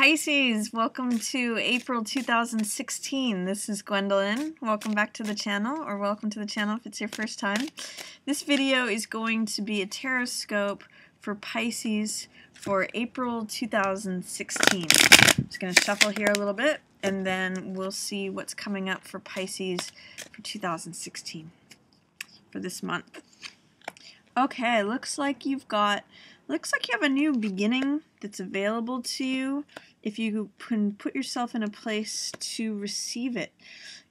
Pisces, welcome to April 2016. This is Gwendolyn. Welcome back to the channel, or welcome to the channel if it's your first time. This video is going to be a Tarotscope for Pisces for April 2016. I'm just going to shuffle here a little bit, and then we'll see what's coming up for Pisces for 2016 for this month. Okay, looks like you have a new beginning that's available to you if you can put yourself in a place to receive it.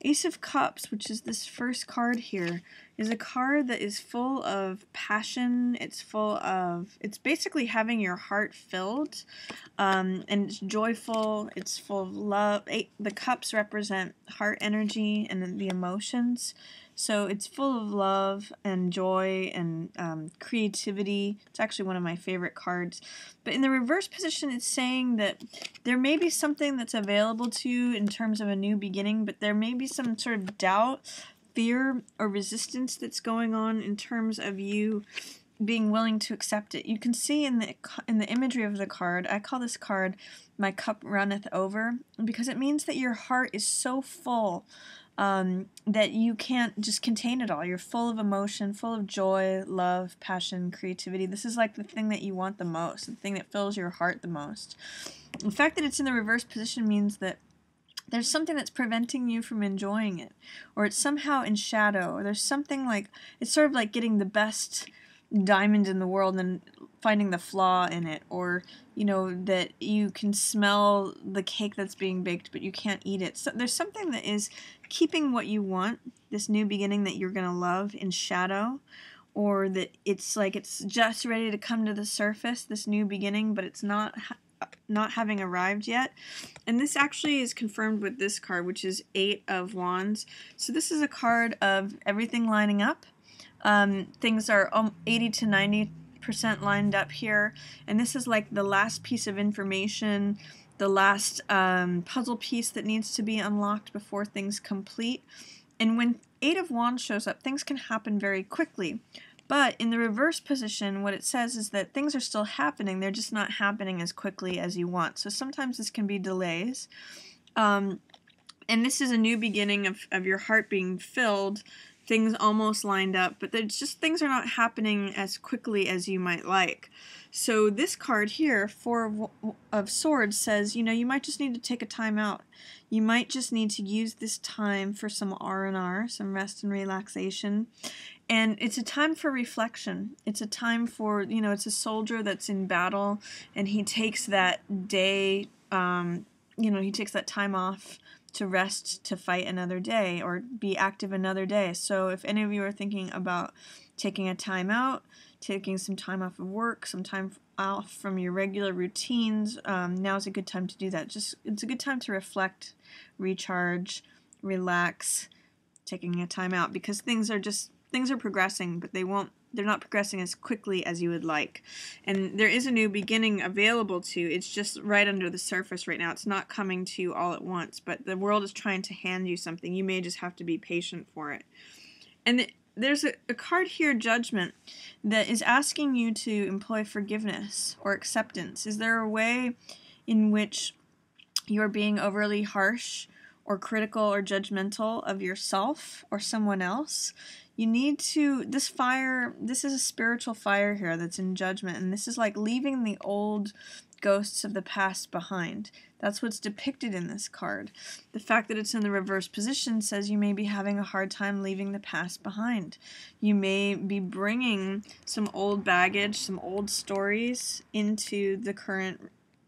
Ace of Cups, which is this first card here, is a card that is full of passion. It's basically having your heart filled, and it's joyful. It's full of love. The cups represent heart energy and the emotions. So it's full of love and joy and creativity. It's actually one of my favorite cards. But in the reverse position, it's saying that there may be something that's available to you in terms of a new beginning, but there may be some sort of doubt, fear, or resistance that's going on in terms of you being willing to accept it. You can see in the imagery of the card, I call this card "My Cup Runneth Over," because it means that your heart is so full that you can't just contain it all. You're full of emotion, full of joy, love, passion, creativity. This is like the thing that you want the most, the thing that fills your heart the most. The fact that it's in the reverse position means that there's something that's preventing you from enjoying it, or it's somehow in shadow, or there's something like, it's sort of like getting the best diamond in the world and finding the flaw in it, or that you can smell the cake that's being baked but you can't eat it. So there's something that is keeping what you want, this new beginning that you're gonna love, in shadow, or that it's like it's just ready to come to the surface, this new beginning, but it's not having arrived yet. And this actually is confirmed with this card, which is 8 of Wands. So this is a card of everything lining up. Things are 80 to 90% lined up here, and this is like the last piece of information, the last puzzle piece that needs to be unlocked before things complete. And when 8 of Wands shows up, things can happen very quickly. But in the reverse position, what it says is that things are still happening, they're just not happening as quickly as you want. So sometimes this can be delays. And this is a new beginning of your heart being filled, things almost lined up, but there's just things are not happening as quickly as you might like. So this card here, 4 of Swords, says, you might just need to take a time out. You might just need to use this time for some R&R, some rest and relaxation. And it's a time for reflection. It's a time for, it's a soldier that's in battle, and he takes that day, he takes that time off to rest, to fight another day, or be active another day. So if any of you are thinking about taking a time out, taking some time off of work, some time off from your regular routines, now's a good time to do that. It's a good time to reflect, recharge, relax, taking a time out, because things are progressing, but they're not progressing as quickly as you would like. And there is a new beginning available to you. It's just right under the surface right now. It's not coming to you all at once, but the world is trying to hand you something. You may just have to be patient for it. And there's a card here, Judgment, that is asking you to employ forgiveness or acceptance. Is there a way in which you're being overly harsh or critical or judgmental of yourself or someone else? You need to, this is a spiritual fire here that's in Judgment, and this is like leaving the old ghosts of the past behind. That's what's depicted in this card. The fact that it's in the reverse position says you may be having a hard time leaving the past behind. You may be bringing some old baggage, some old stories into the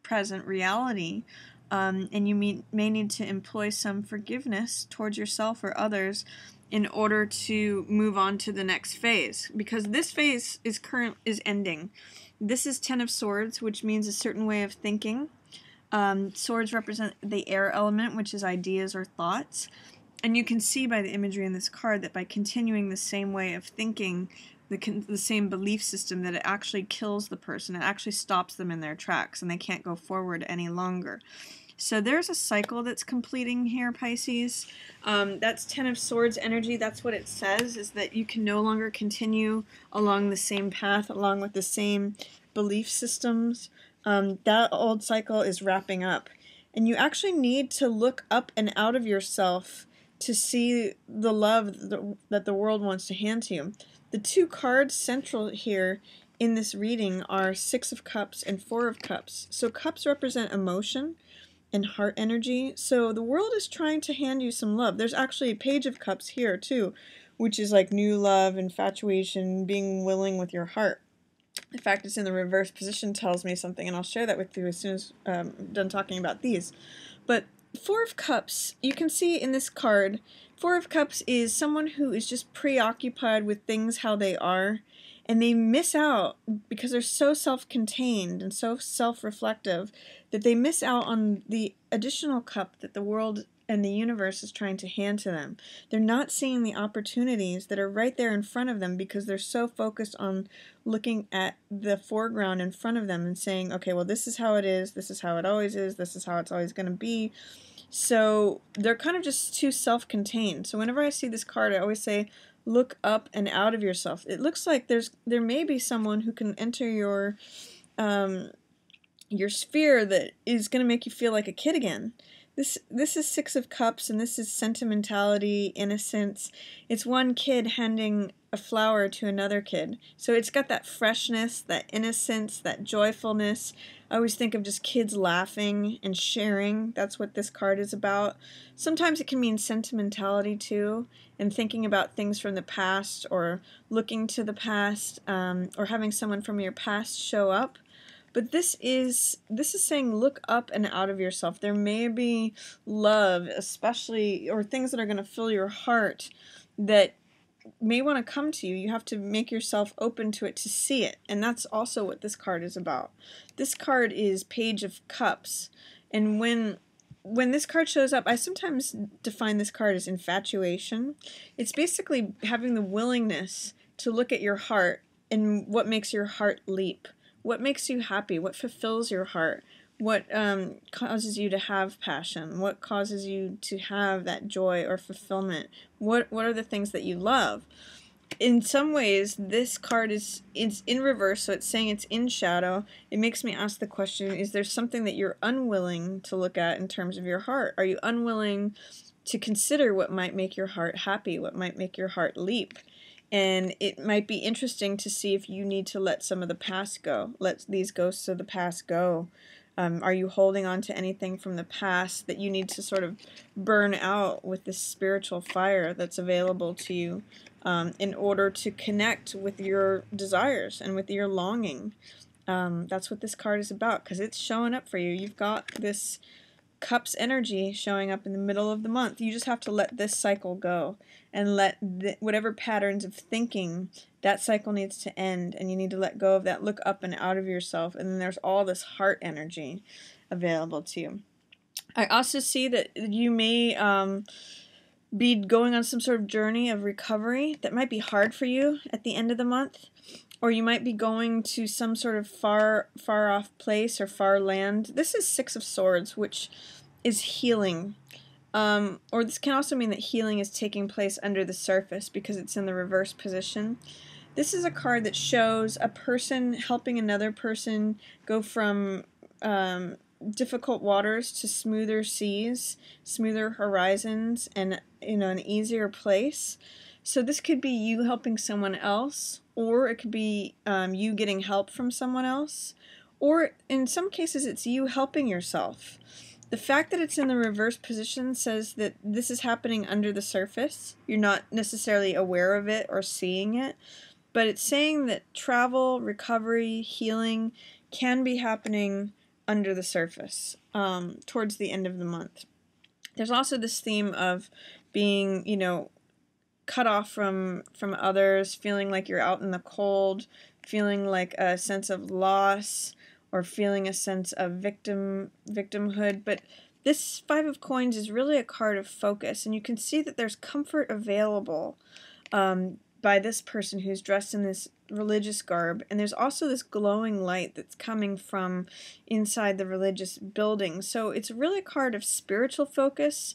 present reality. And you may need to employ some forgiveness towards yourself or others in order to move on to the next phase, because this phase is ending. This is 10 of Swords, which means a certain way of thinking. Swords represent the air element, which is ideas or thoughts. And you can see by the imagery in this card that by continuing the same way of thinking, the same belief system, that it actually kills the person. It actually stops them in their tracks, and they can't go forward any longer. So there's a cycle that's completing here, Pisces. That's 10 of Swords energy. That's what it says, is that you can no longer continue along the same path, along with the same belief systems, That old cycle is wrapping up. And you actually need to look up and out of yourself to see the love that the world wants to hand to you. The two cards central here in this reading are Six of Cups and Four of Cups. So cups represent emotion and heart energy. So the world is trying to hand you some love. There's actually a Page of Cups here too, which is like new love, infatuation, being willing with your heart. The fact it's in the reverse position tells me something, and I'll share that with you as soon as I'm done talking about these. But Four of Cups, you can see in this card, Four of Cups is someone who is just preoccupied with things how they are, and they miss out because they're so self-contained and so self-reflective that they miss out on the additional cup that the world and the universe is trying to hand to them. They're not seeing the opportunities that are right there in front of them because they're so focused on looking at the foreground in front of them and saying, okay, well, this is how it is, this is how it always is, this is how it's always going to be. So they're kind of just too self-contained. So whenever I see this card, I always say, look up and out of yourself. It looks like there may be someone who can enter your sphere that is going to make you feel like a kid again. This is Six of Cups, and this is sentimentality, innocence. It's one kid handing a flower to another kid. So it's got that freshness, that innocence, that joyfulness. I always think of just kids laughing and sharing. That's what this card is about. Sometimes it can mean sentimentality too, and thinking about things from the past, or looking to the past, or having someone from your past show up. But this is saying look up and out of yourself. There may be love, especially, or things that are going to fill your heart that may want to come to you. You have to make yourself open to it to see it. And that's also what this card is about. This card is Page of Cups. And when this card shows up, I sometimes define this card as infatuation. It's basically having the willingness to look at your heart and what makes your heart leap. What makes you happy? What fulfills your heart? What causes you to have passion? What causes you to have that joy or fulfillment? What are the things that you love? In some ways, this card is in reverse, so it's saying it's in shadow. It makes me ask the question, is there something that you're unwilling to look at in terms of your heart? Are you unwilling to consider what might make your heart happy, what might make your heart leap? And it might be interesting to see if you need to let some of the past go. Let these ghosts of the past go. Are you holding on to anything from the past that you need to sort of burn out with this spiritual fire that's available to you in order to connect with your desires and with your longing? That's what this card is about, because it's showing up for you. You've got this Cups energy showing up in the middle of the month. You just have to let this cycle go and let whatever patterns of thinking, that cycle needs to end, and you need to let go of that. Look up and out of yourself, and then there's all this heart energy available to you. I also see that you may be going on some sort of journey of recovery that might be hard for you at the end of the month. Or you might be going to some sort of far off place or far land. This is Six of Swords, which is healing. Or this can also mean that healing is taking place under the surface because it's in the reverse position. This is a card that shows a person helping another person go from difficult waters to smoother seas, smoother horizons, and an easier place. So this could be you helping someone else, or it could be you getting help from someone else, or in some cases it's you helping yourself. The fact that it's in the reverse position says that this is happening under the surface. You're not necessarily aware of it or seeing it, but it's saying that travel, recovery, healing can be happening under the surface towards the end of the month. There's also this theme of being, cut off from others, feeling like you're out in the cold, feeling like a sense of loss, or feeling a sense of victimhood. But this Five of Coins is really a card of focus, and you can see that there's comfort available by this person who's dressed in this religious garb, and there's also this glowing light that's coming from inside the religious building. So it's really a card of spiritual focus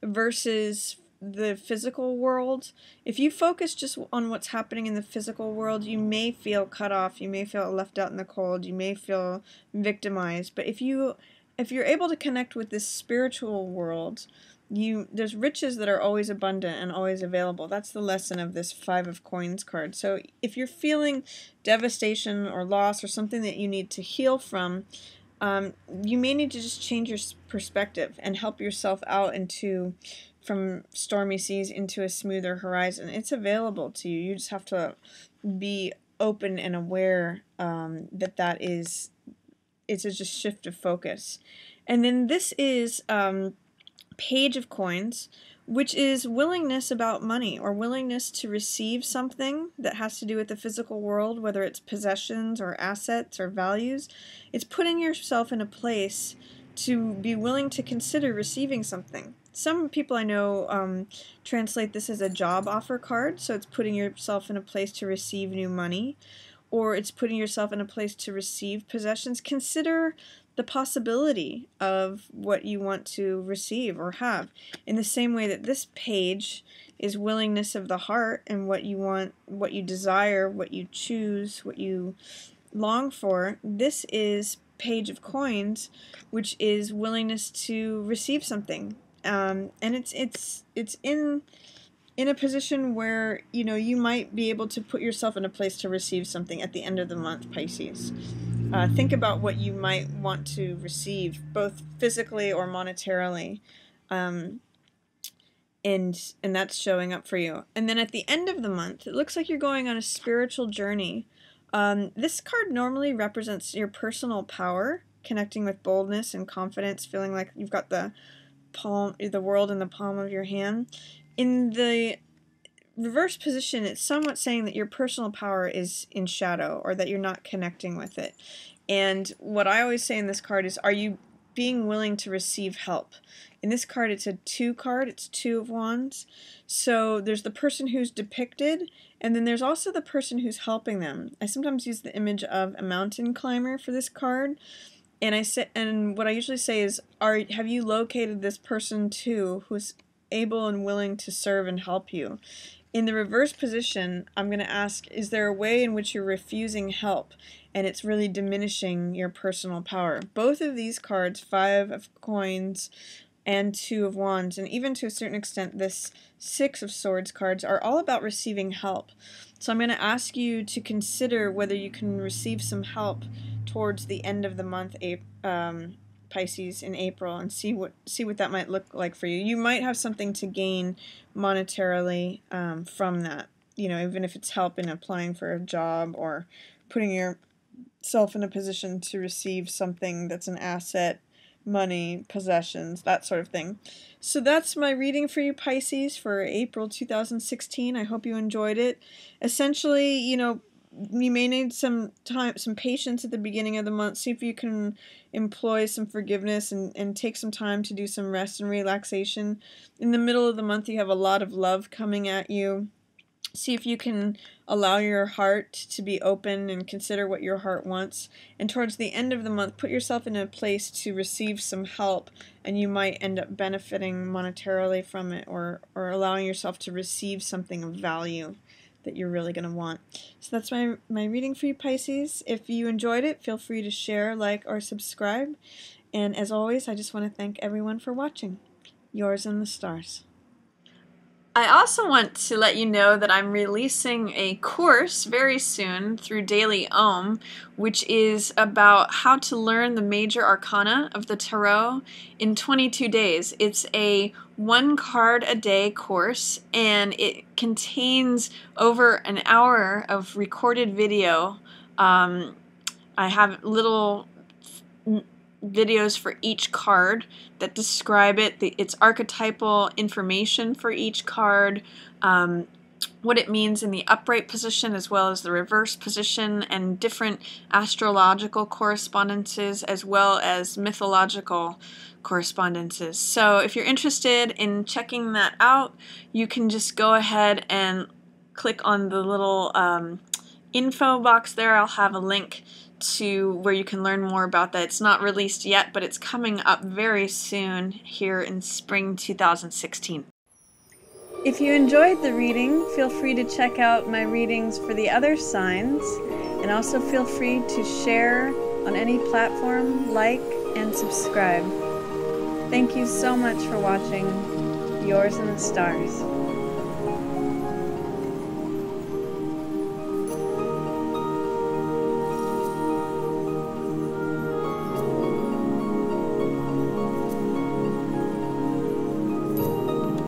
versus the physical world, if you focus just on what's happening in the physical world, you may feel cut off, you may feel left out in the cold, you may feel victimized. But if you're able to connect with this spiritual world, there's riches that are always abundant and always available. That's the lesson of this Five of Coins card. So if you're feeling devastation or loss or something that you need to heal from, you may need to just change your perspective and help yourself out from stormy seas into a smoother horizon. It's available to you. You just have to be open and aware that it's a just shift of focus. And then this is Page of Coins, which is willingness about money, or willingness to receive something that has to do with the physical world, whether it's possessions or assets or values. It's putting yourself in a place to be willing to consider receiving something. Some people I know translate this as a job offer card, so it's putting yourself in a place to receive new money, or it's putting yourself in a place to receive possessions. Consider the possibility of what you want to receive or have. In the same way that this page is willingness of the heart and what you want, what you desire, what you choose, what you long for, this is Page of Coins, which is willingness to receive something. And it's in a position where, you know, you might be able to put yourself in a place to receive something at the end of the month, Pisces. Think about what you might want to receive, both physically or monetarily, and that's showing up for you. And then at the end of the month, it looks like you're going on a spiritual journey. This card normally represents your personal power, connecting with boldness and confidence, feeling like you've got the world in the palm of your hand. In the reverse position, it's somewhat saying that your personal power is in shadow, or that you're not connecting with it. And what I always say in this card is, are you being willing to receive help? In this card, it's a 2 card. It's 2 of Wands. So there's the person who's depicted, and then there's also the person who's helping them. I sometimes use the image of a mountain climber for this card. And what I usually say is, have you located this person too, who's able and willing to serve and help you? In the reverse position, I'm going to ask, is there a way in which you're refusing help and it's really diminishing your personal power? Both of these cards, 5 of Coins and 2 of Wands, and even to a certain extent this 6 of Swords cards, are all about receiving help. So I'm going to ask you to consider whether you can receive some help towards the end of the month, Pisces, in April, and see what that might look like for you. You might have something to gain monetarily from that, you know, even if it's help in applying for a job or putting yourself in a position to receive something that's an asset, money, possessions, that sort of thing. So that's my reading for you, Pisces, for April 2016. I hope you enjoyed it. Essentially, you know, you may need some time, some patience at the beginning of the month. See if you can employ some forgiveness and take some time to do some rest and relaxation. In the middle of the month, you have a lot of love coming at you. See if you can allow your heart to be open and consider what your heart wants. And towards the end of the month, put yourself in a place to receive some help, and you might end up benefiting monetarily from it, or allowing yourself to receive something of value that you're really going to want. So that's my reading for you, Pisces. If you enjoyed it, feel free to share, like, or subscribe. And as always, I just want to thank everyone for watching. Yours in the stars. I also want to let you know that I'm releasing a course very soon through Daily Ohm, which is about how to learn the major arcana of the tarot in 22 days. It's a 1 card a day course, and it contains over an hour of recorded video. I have little videos for each card that describe it, its archetypal information for each card, what it means in the upright position as well as the reverse position, and different astrological correspondences as well as mythological correspondences. So if you're interested in checking that out, you can just go ahead and click on the little info box there. I'll have a link to where you can learn more about that. It's not released yet, but it's coming up very soon here in spring 2016. If you enjoyed the reading, feel free to check out my readings for the other signs, and also feel free to share on any platform, like, and subscribe. Thank you so much for watching. Yours in the stars.